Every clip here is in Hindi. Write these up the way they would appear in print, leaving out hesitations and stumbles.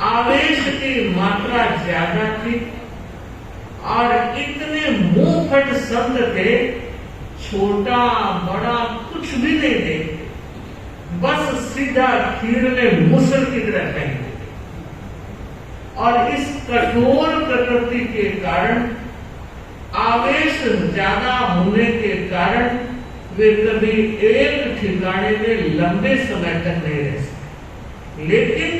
आवेश की मात्रा ज्यादा थी और इतने मुंहफट संत थे, छोटा बड़ा कुछ भी नहीं देखते, बस सीधा खीर में मुसल की तरह फेंकते। और इस कठोर प्रकृति के कारण, आवेश ज्यादा होने के कारण वे कभी एक ठिकाने में लंबे समय तक नहीं रह सकते, लेकिन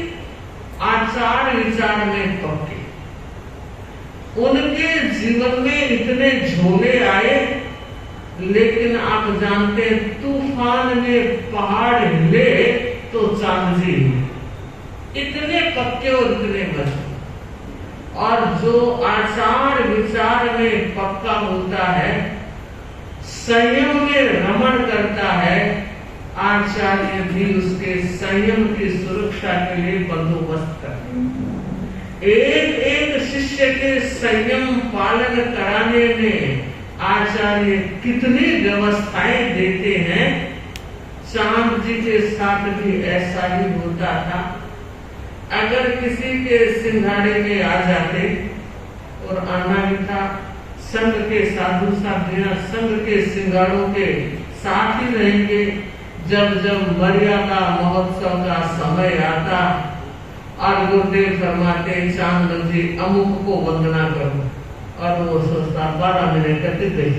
आचार विचार में पक्के। उनके जीवन में इतने झोले आए, लेकिन आप जानते हैं तूफान में पहाड़ हिले तो चांद जी इतने पक्के और इतने मजबूत। और जो आचार विचार में पक्का होता है, संयम में रमण करता है, आचार्य भी उसके संयम की सुरक्षा के लिए बंदोबस्त करते हैं। एक एक शिष्य के संयम पालन कराने में आचार्य कितनी व्यवस्थाएं देते हैं। चांद जी के साथ भी ऐसा ही होता था। अगर किसी के सिंघाड़े में आ जाते, और आना भी था, संघ के साधु साथ बिना संघ के सिंघाड़ों के साथ ही रहेंगे। जब जब मर्यादा महोत्सव का समय आता और गुरुदेव फरमाते चांद जी अमुक को वंदना करो, और वो सोचता 12 मिनट करके गई।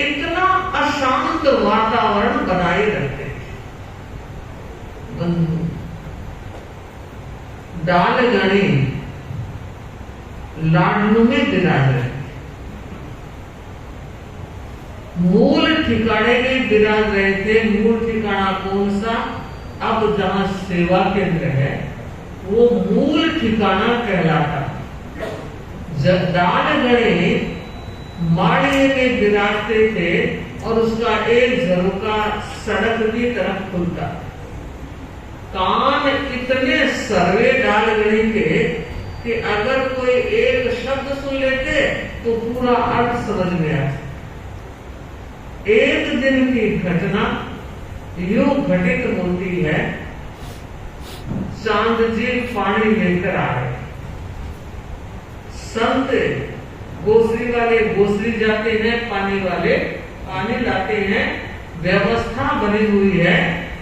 इतना अशांत वातावरण बनाए रखते हैं। बंधु, डालगणी लाडनू में विराज रहे, मूल ठिकाने में विराज रहे थे। मूल ठिकाना कौन सा? अब जहां सेवा केंद्र है वो मूल ठिकाना कहलाता। डालगणे माड़िए में विराजते थे और उसका एक झरोका सड़क की तरफ खुलता। कान इतने सर्वे डालगणी के कि अगर कोई एक शब्द सुन लेते तो पूरा अर्थ समझ में आता। एक दिन की घटना यूं घटित होती है। चांद जी पानी लेकर आ रहे, संत गोसरी वाले गोसरी जाते हैं, पानी वाले पानी लाते हैं। व्यवस्था बनी हुई है,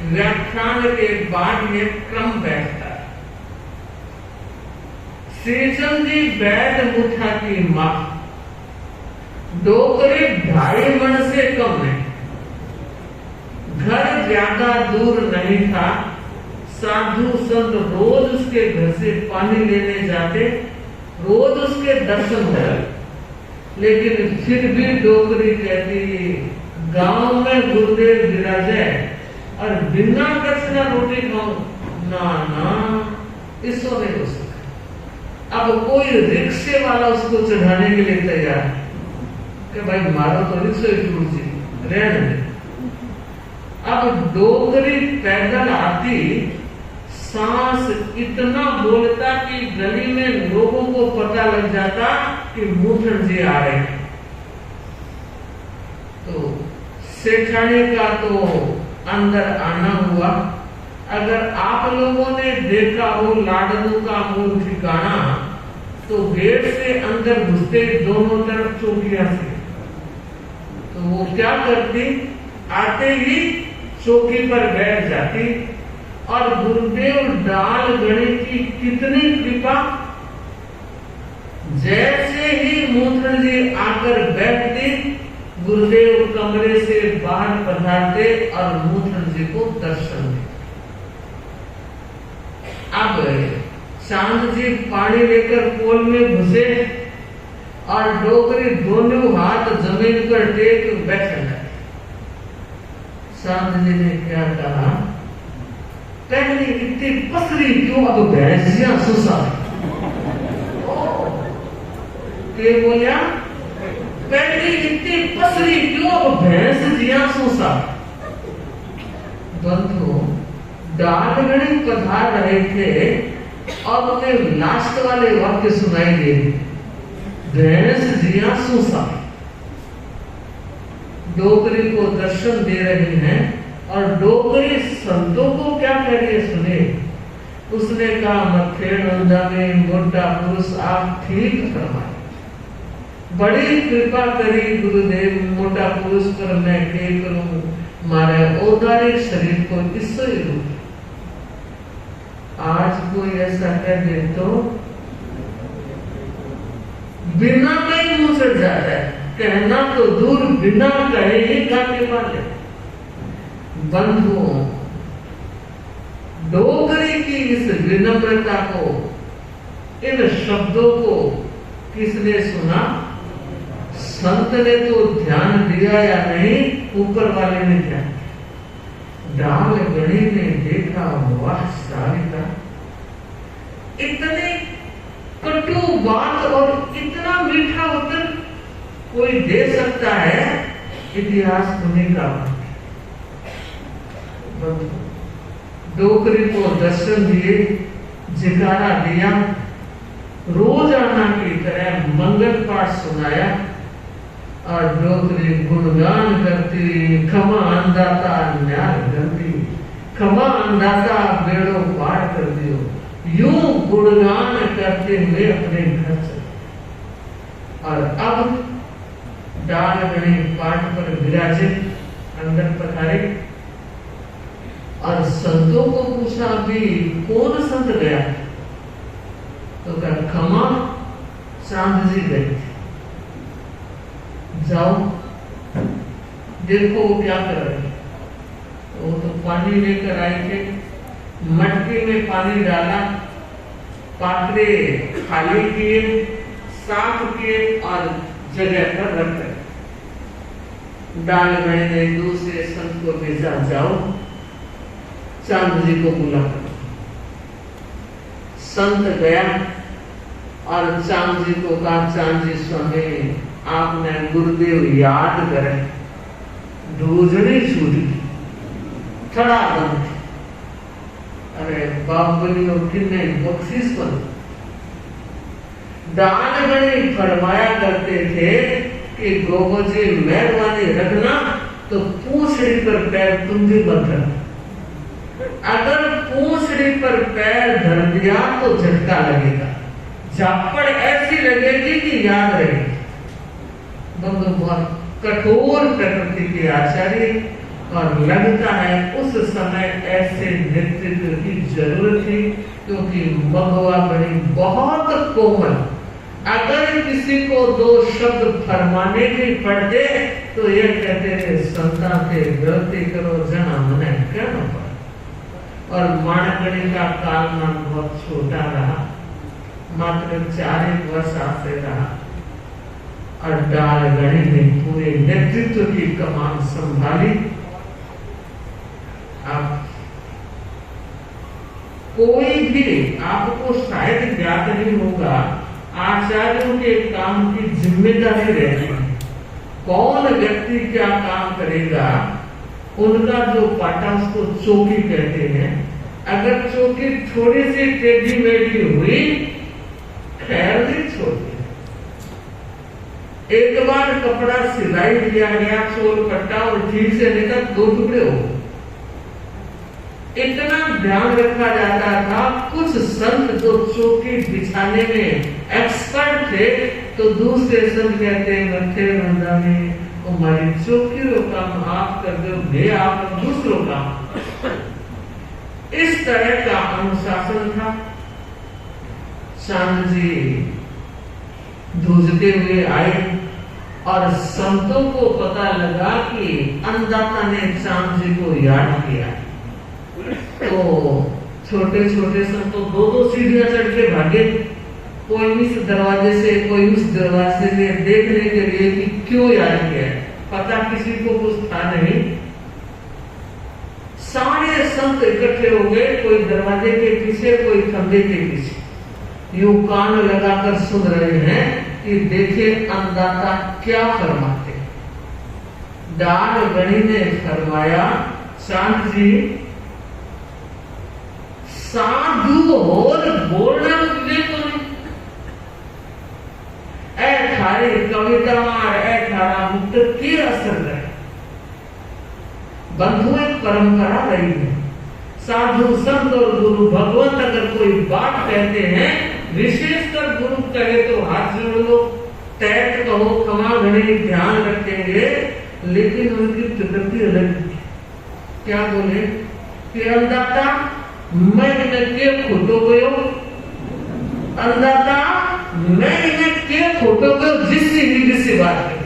व्याख्यान के बाद ये क्रम बैठता है। श्रीचंद जी वैद मुठा की मां, डोकरे 2.5 मन से कम है, घर ज्यादा दूर नहीं था। साधु संत रोज उसके घर से पानी लेने जाते, रोज उसके दर्शन हो। लेकिन फिर भी डोकरी कहती गांव में गुरुदेव विराजे और बिना दर्शना रोटी खाऊं, ना ना, इसको नहीं हो सकता। अब कोई रिक्शे वाला उसको चढ़ाने के लिए तैयार कि भाई मारो तो रिक्शे टूट जी रहने दे। अब डोकरी पैदल आती, सांस इतना बोलता कि गली में लोगों को पता लग जाता कि मूठन जी आ रहे हैं। तो सेठानी का तो अंदर आना हुआ। अगर आप लोगों ने देखा हो लाडनू का मूल ठिकाना, तो गेट से अंदर घुसते दोनों तरफ चौकियां से, तो वो क्या करती, आते ही चौकी पर बैठ जाती। और गुरुदेव डालगणी की कितनी कृपा, जैसे ही मूठन जी आकर बैठते, गुरुदेव कमरे से बाहर पधारते और मूठन जी को दर्शन देते। अब चांद जी पानी लेकर पोल में घुसे और डोकरी दोनों हाथ जमीन पर टेक बैठे। चांद जी ने क्या कहा, पहले इतनी पसरी क्यों, अब भैंसियां सुसा के बोलिया, पहले इतनी पसरी क्यों, अब भैंस जिया सुसा। बंधु, डालगणी पधार रहे थे और उन्हें लास्ट वाले वाक्य सुनाई दे, भैंस जिया सुसा। डोकरी को दर्शन दे रही हैं और डोकरी संतों को क्या कह रही है सुने, उसने कहा मथे नंदा में मोटा पुरुष आप ठीक फरमाए, बड़ी कृपा करी गुरुदेव, मोटा पुरुष पर मैं के करूं, मारे औदारिक शरीर को इससे रूप। आज कोई ऐसा कह दे तो बिना कहीं मुंह चढ़ जाता है, कहना तो दूर बिना कहे ही गाने वाले। बंधुओं, डोगरी की इस विनम्रता को, इन शब्दों को किसने सुना? संत ने तो ध्यान दिया या नहीं, ऊपर वाले ने ध्यान। डाल गणी ने देखा, वाह सारिका, इतने कटु बात और इतना मीठा उत्तर कोई दे सकता है? इतिहास दुनिया का। डोकरी को दर्शन दिए, जयकारा दिया, रोजाना की तरह मंगल पाठ सुनाया और डोकरी गुणगान करती, खमा अंदाता न्याय करती, खमा अंदाता बेड़ो पार कर दियो, यूं गुणगान करते हुए अपने घर चले। और अब डाल गणी पाठ पर विराजित अंदर पधारे और संतों को पूछा भी कौन संत गया? तो कहा खमा चांद जी गए थे, जाओ देखो वो क्या कर रहे। वो तो पानी लेकर आए थे, मटकी में पानी डाला, पात्रे खाली किए, साफ किए और जगह पर रख गए। डाल गए ने दूसरे संत को भेजा, जाओ चांद जी को बुला कर। संत गया और चांद जी को कहा, चांद जी स्वामी आपने गुरुदेव याद करे, दूजड़ी छूटी, थड़ा बंद। अरे बाप बनियो किन्ने बख्शीश पर दान गणी फरमाया करते थे कि गोबर जी मेहरबानी रखना तो पूंछड़ी पर पैर तुम भी मत रखना। अगर पूंछड़ी पर पैर धर दिया तो झटका लगेगा, झापड़ ऐसी लगेगी कि याद रहेगी। बहुत कठोर प्रकृति के आचार्य, और लगता है उस समय ऐसे नेतृत्व की जरूरत थी, क्योंकि महुआ बड़ी बहुत कोमल। अगर किसी को दो शब्द फरमाने भी पड़ते तो ये कहते थे संता के गलती करो जना मने कहना पड़ा। और माणगणी का कालमान बहुत छोटा रहा, मात्र 4 वर्ष आते रहा और डाल गणी ने पूरे नेतृत्व की कमान संभाली। आप कोई भी, आपको शायद याद नहीं होगा, आचार्यों के काम की जिम्मेदारी रहती है। कौन व्यक्ति क्या काम करेगा, उनका जो पाटा उसको चौकी कहते हैं। अगर चौकी थोड़ी सी टेढ़ी मेढ़ी हुई, खैर नहीं छोड़ती। एक बार कपड़ा सिलाई किया गया, चोल कट्टा और ठीक से लेकर 2 टुकड़े हो, इतना ध्यान रखा जाता था। कुछ संत जो चौकी बिछाने में एक्सपर्ट थे, तो दूसरे संत कहते मथे बंदा में हमारी चौकी रो काम आप कर दो, दे आप दूसरों काम। इस तरह का अनुशासन था। चांद जी जूझते हुए आए और संतों को पता लगा कि अन्नदाता ने चांद जी को याद किया। तो छोटे छोटे संतों 2-2 सीढ़ियां चढ़ के भागे, कोई इस दरवाजे से कोई उस दरवाजे से, देखने के लिए कि क्यों याद किया। पता किसी को कुछ था नहीं। सारे संत इकट्ठे हो गए, कोई दरवाजे के पीछे, कोई खंभे के पीछे, यूं कान लगाकर सुन रहे हैं कि देखे अन्नदाता क्या फरमाते। डाल गणी ने फरमाया, चांद जी साधु और बोलना तुझे तो नहीं, ऐ थारी कविता मार, ऐ थारा मुक्त की असर है। बंधु एक परंपरा रही है, साधु संत और गुरु भगवंत अगर कोई बात कहते हैं, विशेषकर गुरु कहे तो हाथ जोड़ लो, तैत कहो, क्षमा घड़ी ध्यान रखेंगे, लेकिन उनकी प्रकृति अलग है। क्या बोले कि अंदाता मैं इन्हें के खोटो गयो, अंदाता मैं इन्हें के खोटो गयो, जिससे बात है।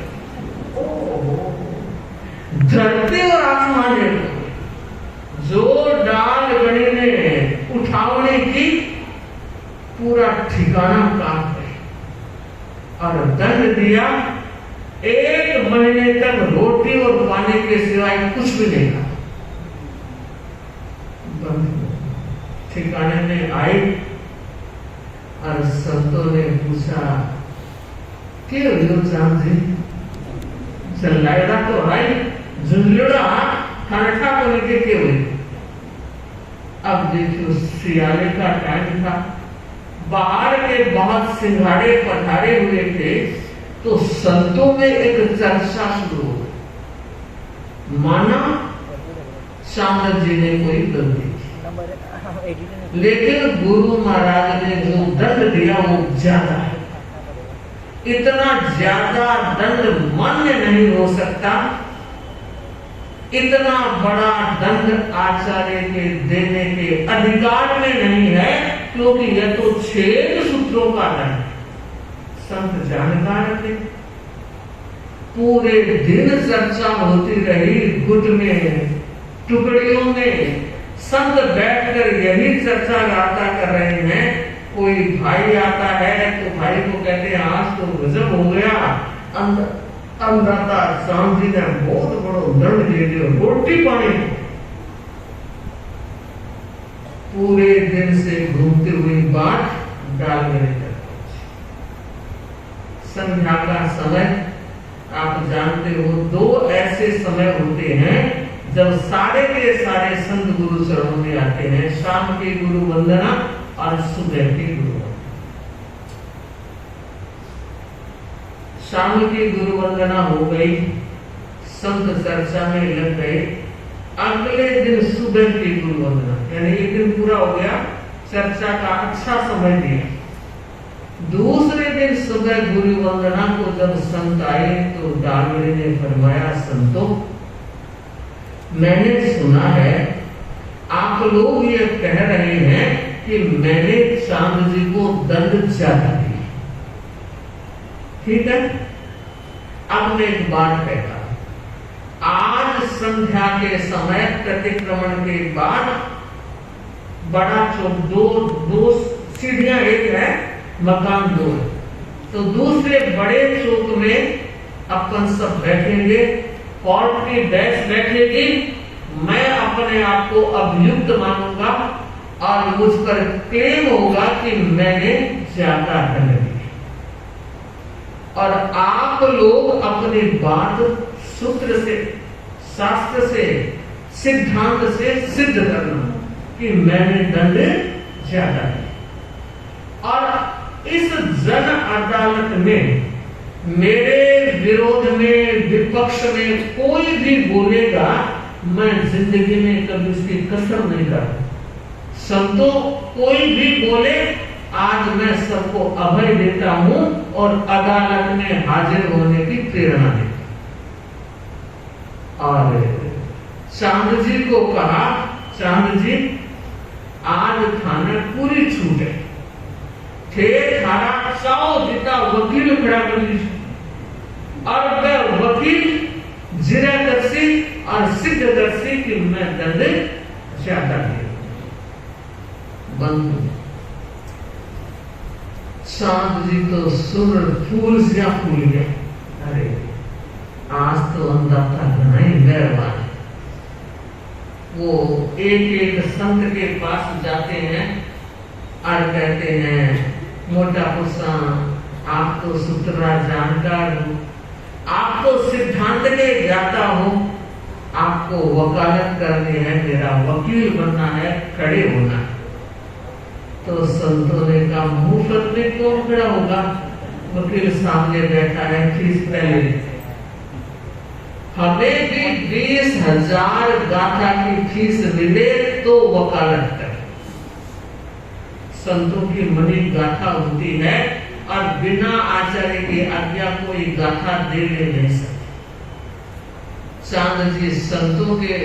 धरती और आसमान है, जो डाल गणी ने उठावने की पूरा ठिकाना काम है और दंड दिया, 1 महीने तक रोटी और पानी के सिवाय कुछ भी नहीं खा। ठिकाने में आए और संतों ने पूछा के चांद जी चलाएगा तो आई झुंझुड़ा ठंडा को लेके के हुए। अब देखियो सियाले का टाइम था, बाहर के बहुत सिंघाड़े पधारे हुए थे, तो संतों में एक चर्चा शुरू हो गई। माना शामल जी ने कोई गलती की, लेकिन गुरु महाराज ने जो दंड दिया वो ज्यादा है। इतना ज्यादा दंड मान्य नहीं हो सकता, इतना बड़ा दंड आचार्य के देने के अधिकार में नहीं है, क्योंकि यह तो 6 सूत्रों का दंड। संत जानकार थे, पूरे दिन चर्चा होती रही, गुट में टुकड़ियों में संत बैठकर यही चर्चा गाता कर रहे हैं। कोई भाई आता है तो भाई को कहते हैं आज तो गजब हो गया, अंदाता शाम जी ने बहुत बड़ा दंड दे दिया, रोटी पानी। पूरे दिन से घूमते हुए बात डाल गए। संध्या का समय आप जानते हो, 2 ऐसे समय होते हैं जब सारे के सारे संत गुरु चरणों में आते हैं। शाम की गुरु वंदना और सुबह की गुरु वंदना। शाम की गुरु वंदना हो गई, संत चर्चा में लग गए। अगले दिन सुबह की गुरु वंदना, यानी एक दिन पूरा हो गया, चर्चा का अच्छा समय दिया। दूसरे दिन सुबह गुरु वंदना को जब संत आए तो डालगड़ी ने फरमाया, संतों मैंने सुना है आप लोग ये कह रहे हैं कि मैंने चांद जी को दंड ज्यादा दिया, ठीक है। अब मैं एक बात कहता हूं, आज संध्या के समय प्रतिक्रमण के बाद बड़ा चौक, दो सीढ़ियां, एक है मकान 2 है, तो दूसरे बड़े चौक में अपन सब बैठेंगे, कोर्ट की बेंच बैठेगी, मैं अपने आप को अभियुक्त मानूंगा और मुझ पर क्लेम होगा कि मैंने ज्यादा दंड दिया, और आप लोग अपनी बात सूत्र से, शास्त्र से, सिद्धांत से सिद्ध करना कि मैंने दंड ज्यादा दिया। और इस जन अदालत में मेरे विरोध में, विपक्ष में कोई भी बोलेगा, मैं जिंदगी में कभी उसकी कसर नहीं करता। संतों कोई भी बोले, आज मैं सबको अभय देता हूं और अदालत में हाजिर होने की प्रेरणा देता। और चांद जी को कहा, चांद जी आज थाने पूरी छूट है, थे थारा चाओ जितना वकील खड़ा कर लीजिए, और मैं वकील जिरादर्शी और सिद्धदर्शी की मैं दंड ज्यादा दिया। बंधु चांद जी तो सुर फूल से फूल गया, अरे आज तो अंदाता नहीं मेहरबान। वो एक एक संत के पास जाते हैं और कहते हैं, मोटा पुरुषा आप तो सूत्रा जानकार हो, आप तो सिद्धांत के ज्ञाता हो, आपको वकालत करनी है, मेरा वकील बनना है, खड़े होना है। तो संतों ने कहा मुफ्त में कौन खड़ा होगा, वकील सामने बैठा है, फीस पहले हमें भी 20,000 गाथा की फीस मिले तो तो वकालत करे। संतों की मनी गाथा होती है और बिना आचार्य की आज्ञा कोई गाथा दे नहीं सकते। चांद जी संतों के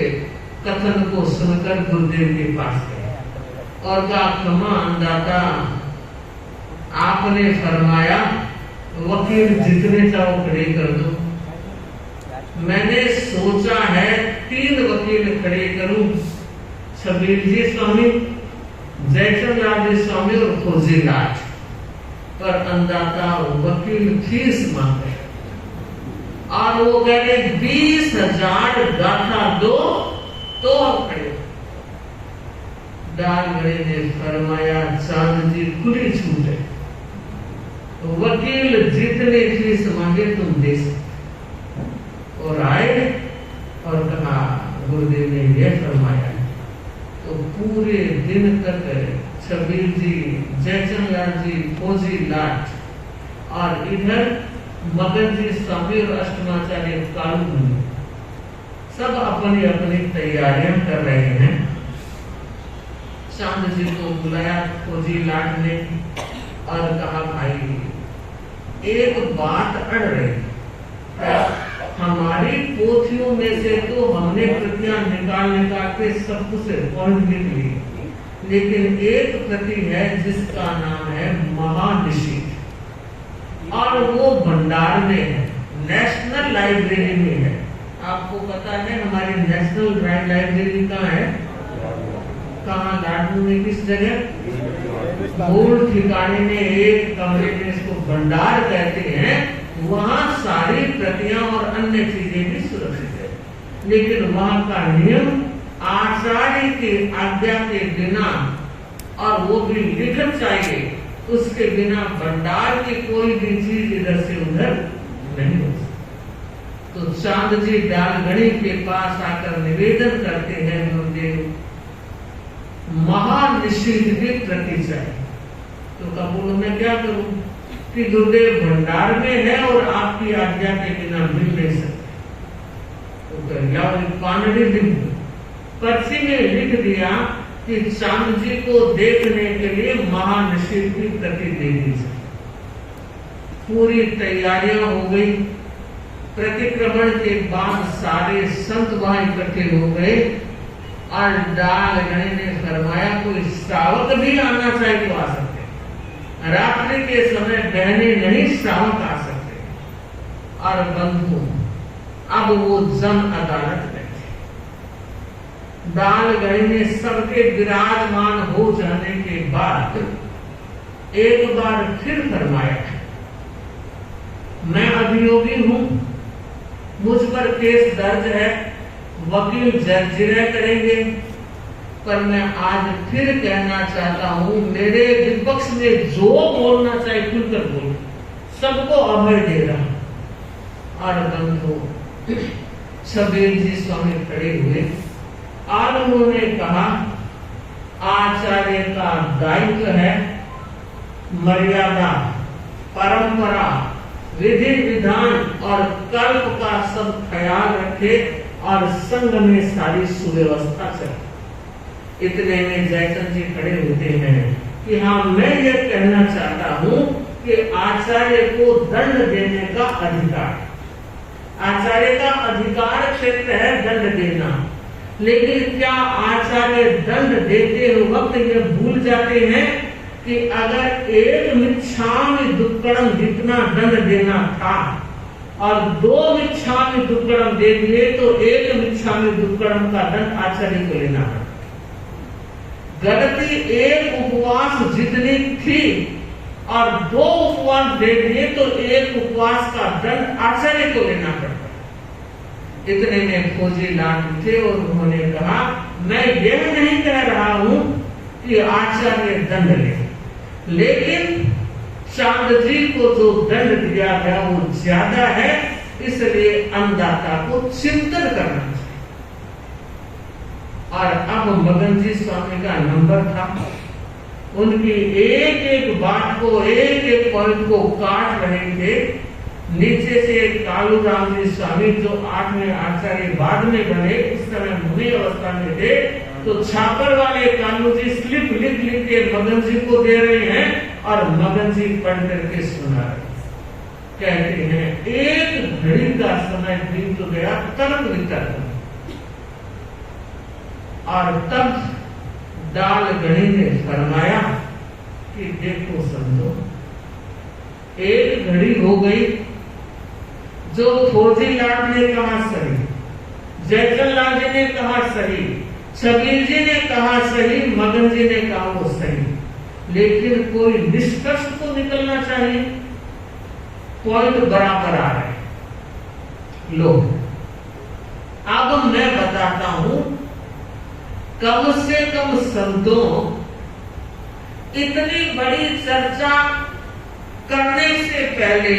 कथन को सुनकर गुरुदेव के पास गए और कहा, क्षमा अंदाता, आपने फरमाया वकील जितने चाहो खड़े कर दो। मैंने सोचा है 3 वकील खड़े करूं, छबीर जी स्वामी, जयचंद लाल जी स्वामी और खोजी लाट, पर अंदाता वकील फीस मांगे और वो कह रहे 20,000 गाथा दो तो हम खड़े। डालगड़े ने फरमाया, चांद जी खुली छूट है, वकील जितने फीस मांगे तुम दे सकते। और आए और कहा, गुरुदेव ने यह फरमाया। तो पूरे दिन तक छबीर जी, जयचंद लाल जी, फौजी लाट और इधर मगन जी स्वामी और अष्टमाचार्य कालू मुनि सब अपनी अपनी तैयारियां कर रहे हैं। चांद जी को बुलाया फौजी लाट ने और कहा, भाई एक बात अड़ रही, हमारी पोथियों में से तो हमने प्रतियां निकाल के सब कुछ पॉइंट लिख लिए, लेकिन एक प्रति है जिसका नाम है महानिशीथ और वो भंडार में है, नेशनल लाइब्रेरी में है। आपको पता है हमारी नेशनल लाइब्रेरी कहाँ है? कहाँ? लाडू में किस जगह? मूल ठिकाने में एक कमरे में, इसको भंडार कहते हैं, वहाँ सारी प्रतियां और अन्य चीजें भी सुरक्षित है। लेकिन वहाँ का नियम आचार्य की आज्ञा के बिना, और वो भी लिखत चाहिए, उसके बिना भंडार की कोई भी चीज इधर से उधर नहीं हो सकती। तो चांद जी डालगढ़ी के पास आकर निवेदन करते हैं, गुरुदेव महानिषेध की प्रति चाहिए। तो कपूर मैं क्या करूं कि गुरुदेव भंडार में है और आपकी आज्ञा के बिना मिल नहीं सकते। तो पानडी लिख पर्ची में लिख दिया कि चांद जी को देखने के लिए महानिषेध की प्रति दे दी जाए। पूरी तैयारियां हो गई। प्रतिक्रमण के बाद सारे संत वहां इकट्ठे हो गए और डालगढ़े ने फरमाया कोई श्रावक भी आना चाहिए तो आ सकते, रात्रि के समय बहने नहीं श्रावक आ सकते। और बंधु अब वो जन अदालत में डालगढ़े ने सबके विराजमान हो जाने के बाद एक बार फिर फरमाया, मैं अभियोगी हूं, मुझ पर केस दर्ज है, वकील जर्जरिया करेंगे, पर मैं आज फिर कहना चाहता हूं, मेरे विपक्ष में जो बोलना चाहिए खुलकर बोल, सबको अभय दे रहा। और बंधु छबीर जी स्वामी खड़े हुए और उन्होंने कहा, आचार्य का दायित्व है मर्यादा, परंपरा, विधि विधान और कल्प का सब ख्याल रखे और संघ में सारी सुव्यवस्था चले। इतने में जयचंद जी खड़े होते हैं कि हाँ, मैं ये कहना चाहता हूँ कि आचार्य को दंड देने का अधिकार, आचार्य का अधिकार क्षेत्र है दंड देना, लेकिन क्या आचार्य दंड देते वक्त ये भूल जाते हैं कि अगर एक मिच्छामि दुक्कड़म जितना दंड देना था और 2 मिच्छामि दुक्कड़म दे दिए तो 1 मिच्छामि दुक्कड़म का दंड आचार्य को लेना है। गलती 1 उपवास जितनी थी और 2 उपवास दे दिए तो 1 उपवास का दंड आचार्य को लेना पड़ता। इतने में फौजी लाट उठे और उन्होंने कहा, मैं यह नहीं कह रहा हूं कि आचार्य दंड ले, लेकिन चांद जी को जो दंड दिया गया वो ज्यादा है, इसलिए अन्नदाता को चिंतन करना चाहिए। और अब मगन जी स्वामी का नंबर था, उनकी एक एक बात को, एक एक पॉइंट को काट रहे थे। नीचे से कालू राम जी स्वामी जो 8वें आचार्य बाद में बने, उस समय मुनि अवस्था में थे, तो छापर वाले कानू जी स्लिप लिख लिख के मगन जी को दे रहे हैं और मगन जी पढ़ करके सुना रहे। कहते हैं एक घड़ी का समय बीत तो गया तर्क वितर्क, और तब दाल गणी ने फरमाया कि देखो संतो, एक घड़ी हो गई, जो फौजी लाट ने कहा सही, जयचंद लाल जी ने कहा सही, छबील जी ने कहा सही, मगन जी ने कहा वो सही, लेकिन कोई निष्कर्ष तो निकलना चाहिए। पॉइंट बराबर आ रहे लोग। अब मैं बताता हूं, कम से कम संतों इतनी बड़ी चर्चा करने से पहले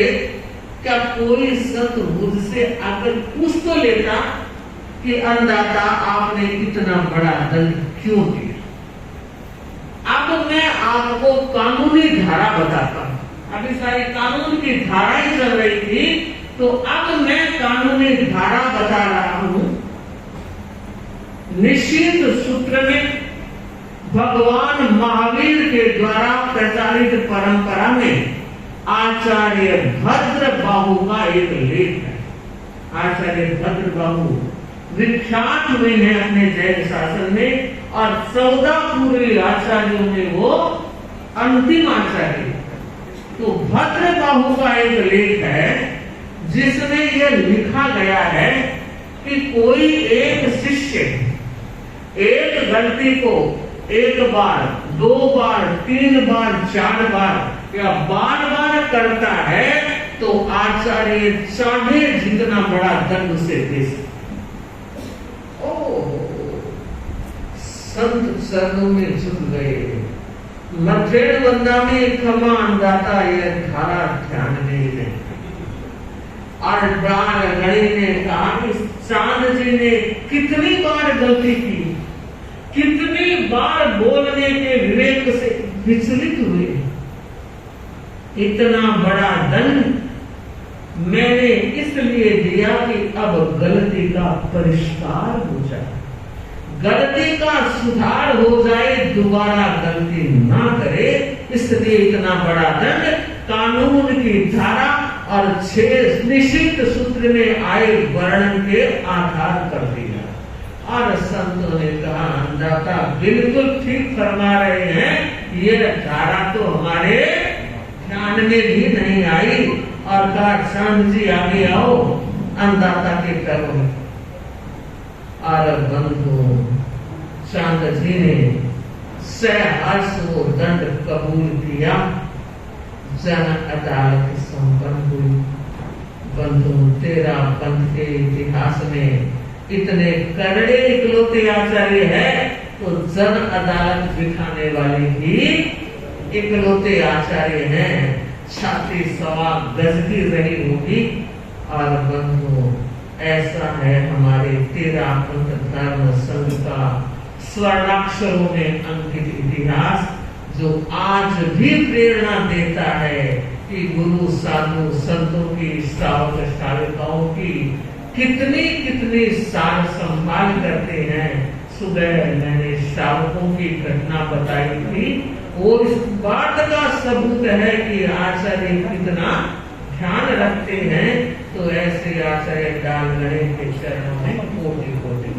क्या कोई संत मुझसे आकर पूछ तो लेता कि अन्नदाता आपने इतना बड़ा दंड क्यों दिया। अब मैं आपको कानूनी धारा बताता हूं। अभी सारी कानून की धाराएं चल रही थी, तो अब मैं कानूनी धारा बता रहा हूं। निषिद्ध सूत्र में भगवान महावीर के द्वारा प्रचारित परंपरा में आचार्य भद्रबाहु का एक लेख है। आचार्य भद्रबाहु विख्यात हुए हैं अपने जैन शासन में, और 14 पूर्वी आचार्यों में वो अंतिम आचार्य। तो भद्रबाहु का एक लेख है जिसमें यह लिखा गया है कि कोई एक शिष्य एक गलती को एक बार, 2 बार, 3 बार, 4 बार या बार करता है तो आचार्य चाहे जितना बड़ा दंड उसे दे सकते। संत चरणों में झुक गए। मध्य वंदा में क्षमा अन्नदाता यह धारा ध्यान नहीं है। और दाल गणी ने कहा कि चांद जी ने कितनी बार गलती की, कितनी बार बोलने के विवेक से विचलित हुए। इतना बड़ा दंड मैंने इसलिए दिया कि अब गलती का परिष्कार हो जाए, गलती का सुधार हो जाए, दोबारा गलती ना करे, इसलिए इतना बड़ा दंड कानून की धारा और 6 निषिद्ध सूत्र में आए वर्णन के आधार कर दिया। और संतों ने कहा अन्नदाता बिल्कुल ठीक फरमा रहे हैं, ये धारा तो हमारे ध्यान में भी नहीं आई। और कहा चांद जी आगे आओ अन्नदाता के पैरों में। और बंधु चांद जी ने सहर्ष वो दंड कबूल किया। जन अदालत संपन्न हुई। बंधु तेरा पंथ के इतिहास में इतने करड़े इकलौते आचार्य है, तो जन अदालत बिठाने वाले ही इकलौते आचार्य हैं। छाती 1.25 गज की रही होगी। और बंधु ऐसा है हमारे 13 पंथ धर्म संघ का स्वर्णाक्षरों में अंकित इतिहास, जो आज भी प्रेरणा देता है कि गुरु साधु संतों की श्रावक श्राविकाओं की कितनी सार संभाल करते हैं। सुबह मैंने श्रावकों की घटना बताई थी, वो इस बात का सबूत है कि आचार्य कितना ध्यान रखते हैं। तो ऐसे आचार्य दाल गणे के चरणों में कोटि कोटि